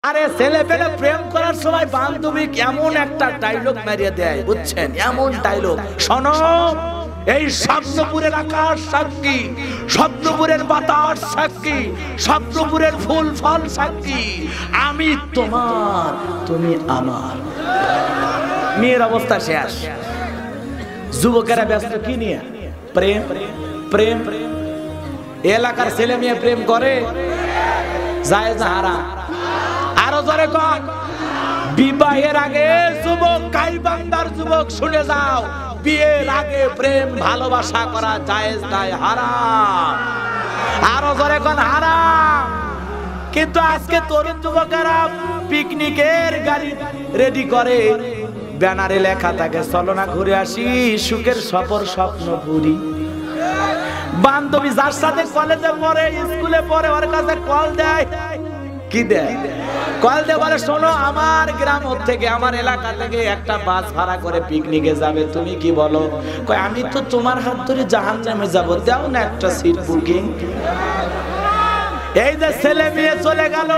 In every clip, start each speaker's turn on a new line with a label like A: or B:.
A: আরে ছেলে পেলে প্রেম করার সময় বান্ধবী এমন একটা ডায়লগ মারিয়ে দেয়, বুঝছেন? এমন ডায়লগ, শোনো এই স্বপ্নপুরের আকাশ সাক্ষী, স্বপ্নপুরের বাতাস সাক্ষী, স্বপ্নপুরের ফুল ফল সাক্ষী, আমি তোমার তুমি আমার। মেয়ের অবস্থা শেষ। যুবকেরা ব্যস্ত কি নিয়ে? প্রেম প্রেম। এলাকার ছেলে মেয়ে প্রেম করে, জায়েজ না হারাম? আরো জোরে কন। বিবাহের আগে যুবক, গাইবান্ধার যুবক শুনে যাও, বিয়ের আগে প্রেম ভালোবাসা করা জায়েজ নাই, হারাম। আরো জোরে কন, হারাম। কিন্তু আজকে তরুণ যুবকেরা পিকনিকের গাড়ি রেডি করে, ব্যানারে লেখা থাকে চলো না ঘুরে আসি, সুখের সফর স্বপ্নপুরী। বান্ধবী যার সাথে কলেজে পড়ে, স্কুলে পড়ে, ওর কাছে কল দেয়, কি দেয়? কল দিয়ে বলে শোনো আমার গ্রাম থেকে, আমার এলাকা থেকে একটা বাস ভাড়া করে পিকনিকে যাবে, তুমি কি বলো? কয় আমি তো তোমার হাত ধরে জাহান্নামে যাব, দাও না একটা সিট বুকিং। এই যে ছেলে মেয়ে চলে গেল,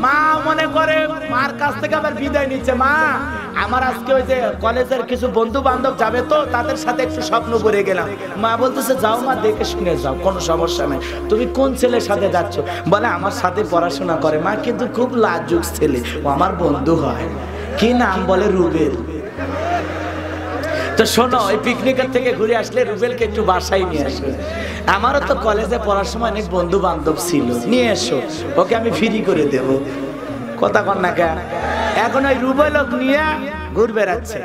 A: মা মনে করে মার কাছ থেকে আবার বিদায় নিচ্ছে, মা আমার আজকে ওই যে কলেজের কিছু বন্ধু বান্ধব যাবে তো তাদের সাথে একটু স্বপ্ন করে গেলাম। মা বলতেছে যাও মা, দেখে শুনে যাও, কোনো সমস্যা নেই। তুমি কোন ছেলের সাথে যাচ্ছ? বলে আমার সাথে পড়াশোনা করে। মা কিন্তু খুব লাজুক ছেলে, ও আমার বন্ধু হয়। কি নাম? বলে রুবেল। তো শোনো, ওই পিকনিকের থেকে ঘুরে আসলে রুবেলকে একটু বাসায় নিয়ে আসো, আমারও তো কলেজে পড়ার সময় অনেক বন্ধু বান্ধব ছিল, নিয়ে এসো, ওকে আমি ফ্রি করে দেব। কথা কন না কেন? এখন ওই রুবেলক নিয়ে ঘুরে বেড়াচ্ছে।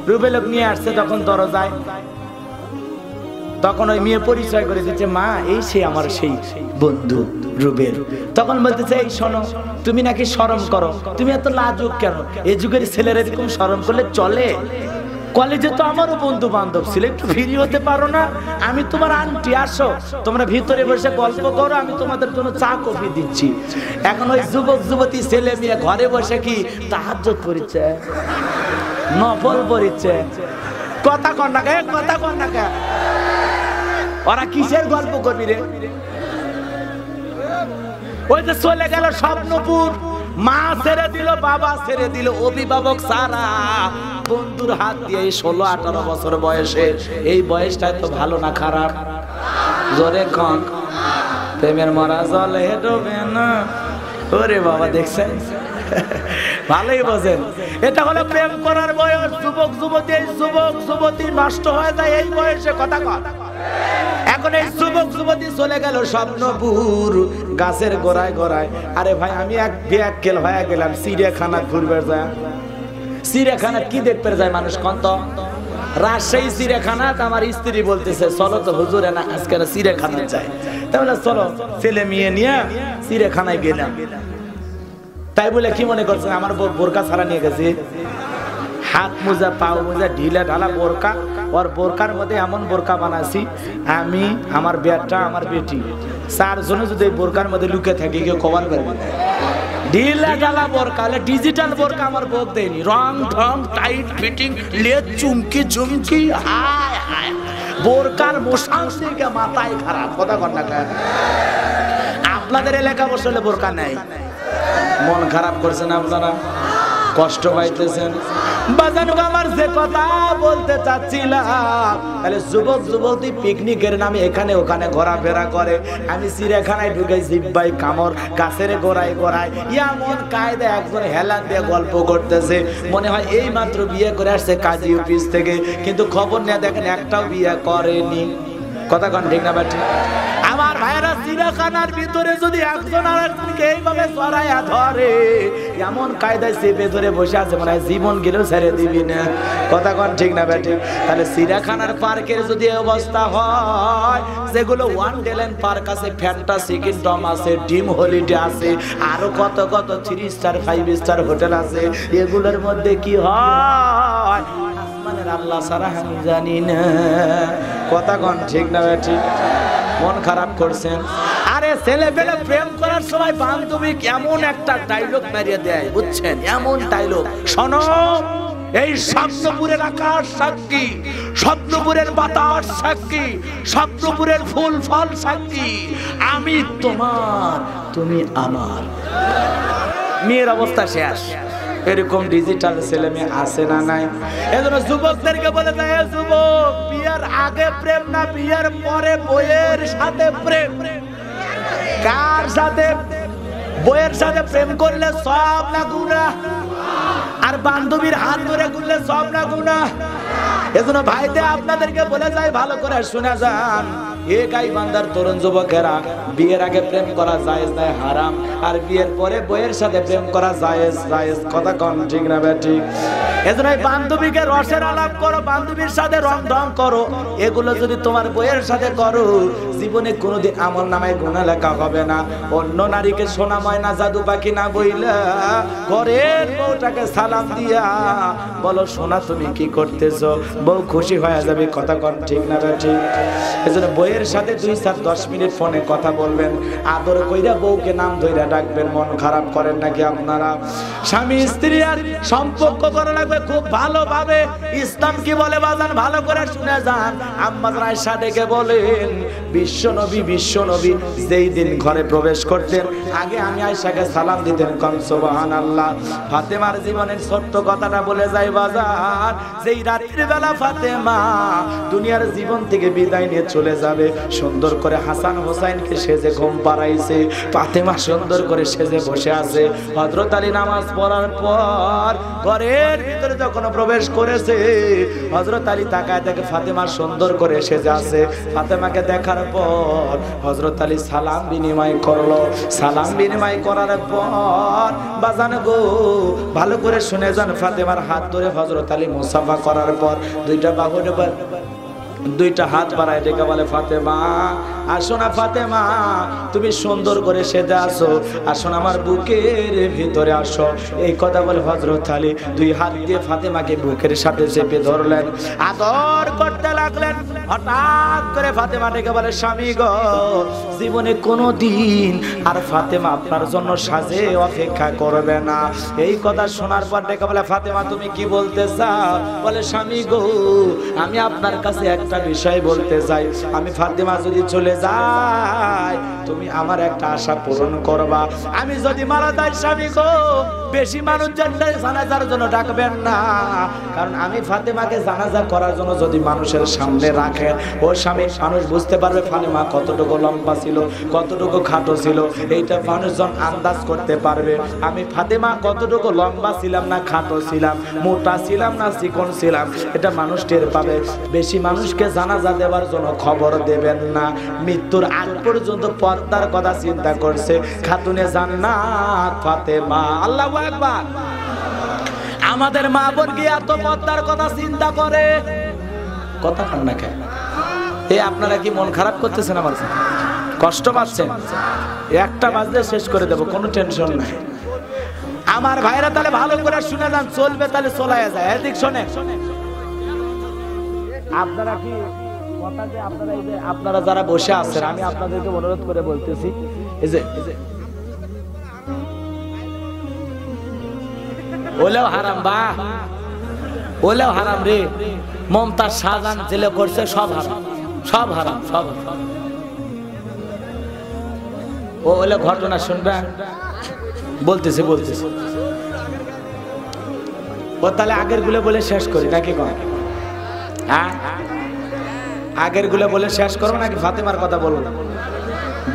A: রুবেলক নিয়ে আসছে তখন দরজায়, তখন ওই মেয়ে পরিচয় করে দিচ্ছে, মা এই সে আমার সেই বন্ধু রুবেল। তখন বলতেছে এই শোনো, তুমি নাকি শরম করো, তুমি এত লাজুক কেন? এই যুগের ছেলেরা এরকম শরম করলে চলে? কলেজে তো আমারও বন্ধু বান্ধব ছিল, একটু ফ্রি হতে পারো না? আমি তোমার আন্টি, আসো তোমরা ভিতরে বসে গল্প করো, আমি তোমাদের জন্য চা কফি দিচ্ছি। এখন ওই যুবক যুবতী ছেলে মেয়ে ঘরে বসে কি তাহাজ্জুদ পড়ছে, নফল পড়ছে। কথা কন না কে? কথা কন না কে? ওরা কিসের গল্প করবি রে? ওই যে চলে গেল স্বপ্নপুর, মা ছেড়ে দিল, বাবা ছেড়ে দিল, অভিভাবক সারা, বন্ধুর হাত দিয়ে 16-18 বছর বয়সে, এই বয়সটা তো ভালো না খারাপ? জোরে কন। প্রেমের মরা জলে ডোবে না। ওরে বাবা, দেখছেন? ভালোই বোঝেন, এটা হলো প্রেম করার বয়স। যুবক যুবতী, এই যুবক যুবতী নষ্ট হয়ে যায় এই বয়সে। কথা কন। এখন এই যুবক যুবতী চলে গেল স্বপ্নপুর, গাছের গোড়ায় গোড়ায়। আরে ভাই, আমি এক বিয়াক্কেল হয়ে গেলাম, চিড়িয়াখানা ঘুরবে যায়। চিড়িয়াখানা কি দেখতে যায় মানুষ কন তো? রাজশাহী চিড়িয়াখানা। আমার স্ত্রী বলতেছে চলো তো হুজুর, না আজকে চিড়িয়াখানা যায়। তাহলে চলো, ছেলে মেয়ে নিয়ে চিড়িয়াখানায় গেলাম। তাই বলে কি মনে করছেন আমার বোরকা ছাড়া নিয়ে গেছি? হাত মোজা, পাও মোজা, ঢিলা ঢালা বোরকা। ওর বোরকার মধ্যে এমন বোরকা বানাছি, আমি, আমার বেটা, আমার বেটি, 4 জনে যদি বোরকার মধ্যে লুকে থাকি কেউ কভার করবে না। ঢিলা ঢালা বোরকা, ডিজিটাল বোরকা আমার বোক দেয়নি, রং ঢং টাইট ফিটিং, লেজ চুমকি চুমকি, হায় হায়, বোরকার মশাল থেকে মাথায় খারাপ। কথা কন না কেন? আপনাদের এলাকা বসলে বোরকা নাই, মন খারাপ করছেন আপনারা, কষ্ট পাইতেছেন। বাজানো আমার যে কথা বলতে চাচ্ছিলাম, তাহলে যুবক যুবতী পিকনিকের নামে এখানে ওখানে ঘোরাফেরা করে, আমি চিড়িয়াখানায় ঢুকে জিব্বাই কামড়, গাছের গোড়ায় গোড়ায় এমন কায়দা একজন হেলান দিয়ে গল্প করতেছে, মনে হয় এই মাত্র বিয়ে করে আসছে কাজী অফিস থেকে, কিন্তু খবর নিয়ে দেখেন একটাও বিয়ে করেনি। কথা কন ঠিক না বাটি? আমার ভাইরা চিড়িয়াখানার ভিতরে যদি একজন আরেকজনকে এইভাবে জড়াইয়া ধরে, এমন কায়দায় চেপে ধরে বসে আছে, মানে জীবন গেলেও ছেড়ে দিবি না। কথা কন ঠিক না ব্যাটি? তাহলে চিড়িয়াখানার পার্কের যদি অবস্থা হয়, যেগুলো ওয়ান্ডারল্যান্ড পার্ক আছে, ফ্যান্টাসি কিংডম আছে, ড্রিম হলিডে আছে, আরো কত কত 3 স্টার 5 স্টার হোটেল আছে, এগুলোর মধ্যে কি হয় আসমানের আল্লাহ ছাড়া আমি জানি না। কথা কন ঠিক না ব্যাটি? মন খারাপ করছেন। আরে ছেলে পেলে প্রেম করার সময় বান্ধবী এমন একটা ডায়লগ মারিয়ে দেয়, বুঝছেন? এমন ডায়লগ, শোনো এই স্বপ্নপুরের আকাশ সাক্ষী, স্বপ্নপুরের বাতাস সাক্ষী, স্বপ্নপুরের ফুল ফল সাক্ষী, আমি তোমার তুমি আমার। মেয়ের অবস্থা শেষ। এরকম ডিজিটাল ছেলে মেয়ে আছে না নাই? এজন্য যুবকদেরকে বলে যায়, যুবক, বিয়ের আগে প্রেম না, বিয়ের পরে বইয়ের সাথে প্রেম। কার সাথে? বইয়ের সাথে প্রেম করলে সব না গুনাহ, আর বান্ধবীর হাত ধরে করলে সব না গুনাহ। এজন্য ভাইতে আপনাদেরকে বলে যায়, ভালো করে শুনে যান, এ গাইবান্ধার তরুণ যুবকেরা, বিয়ের আগে প্রেম করা জায়েজ নয়, হারাম। আর বিয়ের পরে বইয়ের সাথে প্রেম করা জায়েজ। জায়েজ কথা কোন ঠিক না বেটি? এজন্য বান্ধবীকে রসের আলাপ করো, বান্ধবীর সাথে রং ঢং করো, এগুলো যদি তোমার বইয়ের সাথে করো, জীবনে কোনোদিন আমল নামায় গুনাহ লেখা হবে না। অন্য নারীকে সোনা ময়না জাদু পাখি না বইলা ঘরের বউটাকে সালাম দিয়া বলো, সোনা তুমি কি করতেছো, বউ খুশি হয়ে যাবে। কথা কোন ঠিক না বেটি? এজন্য বইয়ের সাথে 2-10 মিনিট ফোনে কথা বলবেন, আদর কইরা বউকে নাম ধইরা ডাকবেন। মন খারাপ করেন নাকি আপনারা? স্বামী স্ত্রী আর সম্পর্ক করা লাগবে খুব ভালোভাবে। ইসলাম কি বলে বাজান, ভালো করে শুনে যান। আম্মা আয়েশা ডেকে বলেন, বিশ্বনবী যেই দিন ঘরে প্রবেশ করতেন, আগে আমি আয়েশাকে সালাম দিতেন। কোন সুবহানাল্লাহ। ফাতেমার জীবনের ছোট্ট কথাটা বলে যায় বাজান, যেই রাত্রি বেলা ফাতেমা দুনিয়ার জীবন থেকে বিদায় নিয়ে চলে যাবে, সুন্দর করে হাসান হোসাইনকে সেজে ঘুম পাড়াইছে। ফাতেমা সুন্দর করে সেজে বসে আছে। হযরত আলী নামাজ পড়ার পর ঘরের ভিতরে যখন প্রবেশ করেছে, হযরত আলী তাকায় দেখে ফাতেমা সুন্দর করে সেজে আছে। ফাতেমাকে দেখার পর হযরত আলী সালাম বিনিময় করলো। সালাম বিনিময় করার পর বাজান গো, ভালো করে শুনে যান, ফাতেমার হাত ধরে হযরত আলী মুসাফা করার পর দুইটা হাত বাড়ায় ডেকে বলে, ফাতেমা আসো না, ফাতেমা তুমি সুন্দর করে সেজে আসো, আসো না আমার বুকের ভিতরে আসো। এই কথা বলে হযরত আলী 2 হাত দিয়ে ফাতেমাকে বুকের সাথে চেপে ধরলেন, আদর করতে লাগলেন। হঠাৎ করে ফাতেমা ডেকে বলে, স্বামী গো, জীবনে কোনোদিন আর ফাতেমা আপনার জন্য সাজে অপেক্ষা করবে না। এই কথা শোনার পর ডেকে বলে, ফাতেমা তুমি কি বলতে চাও? বলে, স্বামী গো, আমি আপনার কাছে একটা বিষয় বলতে চাই। আমি ফাতেমা যদি চলে যাই, তুমি আমার একটা আশা পূরণ করবা। আমি যদি মারা যাই স্বামী গো, বেশি মানুষ জানাজার জন্য ডাকবেন না, কারণ আমি ফাতেমাকে জানাজা করার জন্য যদি মানুষের সামনে রাখেন, ও স্বামী মানুষ বুঝতে পারবে ফাতেমা কতটুকু লম্বা ছিল, কতটুকু খাটো ছিল, এইটা মানুষজন আন্দাজ করতে পারবে। আমি ফাতেমা কতটুকু লম্বা ছিলাম না খাটো ছিলাম, মোটা ছিলাম না চিকন ছিলাম, এটা মানুষ টের পাবে। বেশি মানুষকে জানাজা দেওয়ার জন্য খবর দেবেন না। মৃত্যুর আগ পর্যন্ত পর্দার কথা চিন্তা করছে খাতুনে জান্নাত ফাতেমা। আল্লাহু আকবার। আমাদের মা বোন কি এত পর্দার কথা চিন্তা করে? কথা কান না কেন? এই আপনারা কি মন খারাপ করতেছেন? আমার কষ্ট পাচ্ছেন? একটা বাজলে শেষ করে দেব, কোনো টেনশন নাই। আমার ভাইরা তাহলে ভালো করে শুনে যান, চলবে তাহলে চলায় যায়। এদিক শোনে, আপনারা কি কথা যে আপনারা যারা বসে আছেন, আমি আপনাদেরকে অনুরোধ করে বলতেছি, এই যে ওলেও হারাম, বা ওলেও হারাম রে। মমতাজ শাহজাহান জেলে করছে, সব হারাম, সব হারাম, সব হারাম। ও ওলে ঘটনা শুনবে, বলতেছে ও তাহলে আগের গুলো বলে শেষ করি নাকি? কোন আগের গুলো বলে শেষ করবো নাকি ফাতেমার কথা বলবো?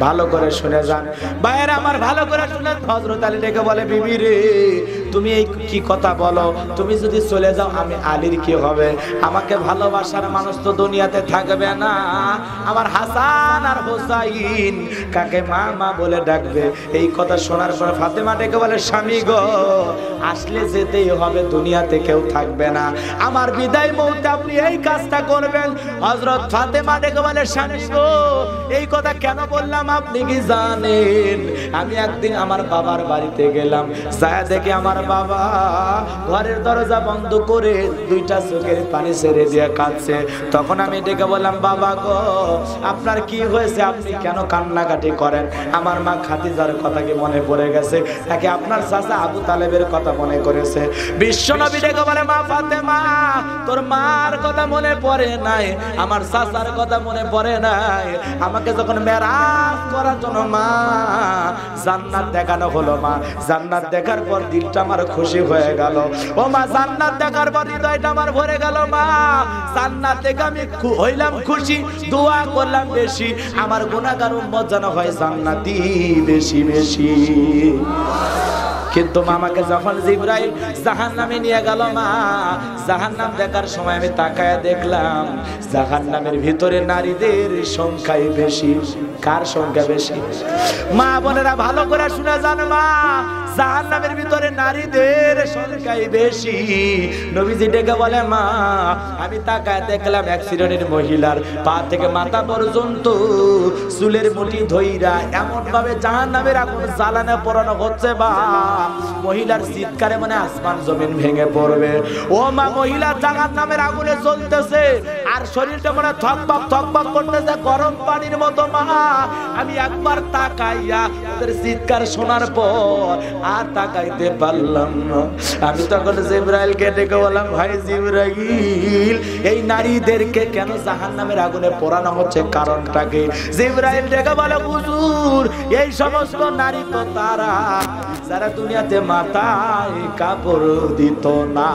A: ভালো করে শুনে যান ভাইয়েরা আমার, ভালো করে শুনে। হযরত আলী ডেকে বলে, বিবি রে, তুমি এই কি কথা বলো? তুমি যদি চলে যাও আমি আলীর কি হবে? আমাকে ভালোবাসার মানুষ তো দুনিয়াতে থাকবে না। আমার হাসান আর হোসাইন কাকে মা মা বলে ডাকবে। এই কথা শোনার পর ফাতেমা ডেকে বলে, স্বামী গো, আসলে যেতেই হবে, দুনিয়াতে কেউ থাকবে না। আমার বিদায় মুহূর্তে আপনি এই কাজটা করবেন। হযরত ফাতেমা ডেকে বলে, স্বামী গো, এই কথা কেন বললাম আপনি কি জানেন? আমি একদিন আমার বাবার বাড়িতে গেলাম, যায় দেখে আমার বাবা ঘরের দরজা বন্ধ করে দুইটা চোখের পানি ছেড়ে দিয়ে কাঁদছে। তখন আমি ডেকে বললাম, বাবা গো আপনার কি হয়েছে, আপনি কেন কান্নাকাটি করেন? আমার মা খাদিজার কথা কি মনে পড়ে গেছে নাকি আপনার চাচা আবু তালেবের কথা মনে করেছে? বিশ্বনবী ডেকে বলে, মা ফাতেমা তোর মার কথা মনে পড়ে নাই, আমার চাচার কথা মনে পড়ে নাই। আমাকে যখন মেরাজ করার জন্য মা জান্নাত দেখানো হলো, মা জান্নাত দেখার পর দিলটা আমার খুশি হয়ে গেল। ও মা জান্নাত দেখার পর হৃদয়টা আমার ভরে গেল। মা জান্নাত দেখে আমি হইলাম খুশি, দোয়া করলাম বেশি, আমার গুনাহগার উম্মত যেন হয় জান্নাতি বেশি বেশি। কিন্তু মামাকে যখন জিবরাইল জাহান্নামে নিয়ে গেল, মা জাহান্নাম দেখার সময় আমি তাকায় দেখলাম জাহান্নামের ভিতরে নারীদের সংখ্যাই বেশি। কার সংখ্যা বেশি? মা বোনেরা ভালো করে শুনে যান, মা জাহান্নামের ভিতরে নারীদের সংখ্যাই বেশি। নবীজি ডেকে বলে, মা আমি তাকায় দেখলাম এক শ্রেণীর মহিলার পা থেকে মাথা পর্যন্ত চুলের মুঠি ধইরা এমন ভাবে জাহান্নামের আগুন জ্বালানো পোড়ানো হচ্ছে, বা মহিলার চিৎকারে মানে আসমান জমিন ভেঙে পড়বে। ও মা মহিলা জাহান্নামের আগুনে জ্বলতেছে আর শরীরটা মানে থকবক করতেছে গরম পানির মতো। মা আমি একবার তাকাইয়া ওদের চিৎকার শোনার পর আর তাকাইতে পারলাম না। আমি তখন জিবরাইলকে ডেকে বললাম, ভাই জিবরাইল এই নারীদেরকে কেন জাহান্নামের আগুনে পোড়ানো হচ্ছে, কারণটা কি? জিবরাইল ডেকে বলে, হুজুর এই সমস্ত নারী তো তারা যারা দুনিয়াতে মাথায় কাপড় দিত না।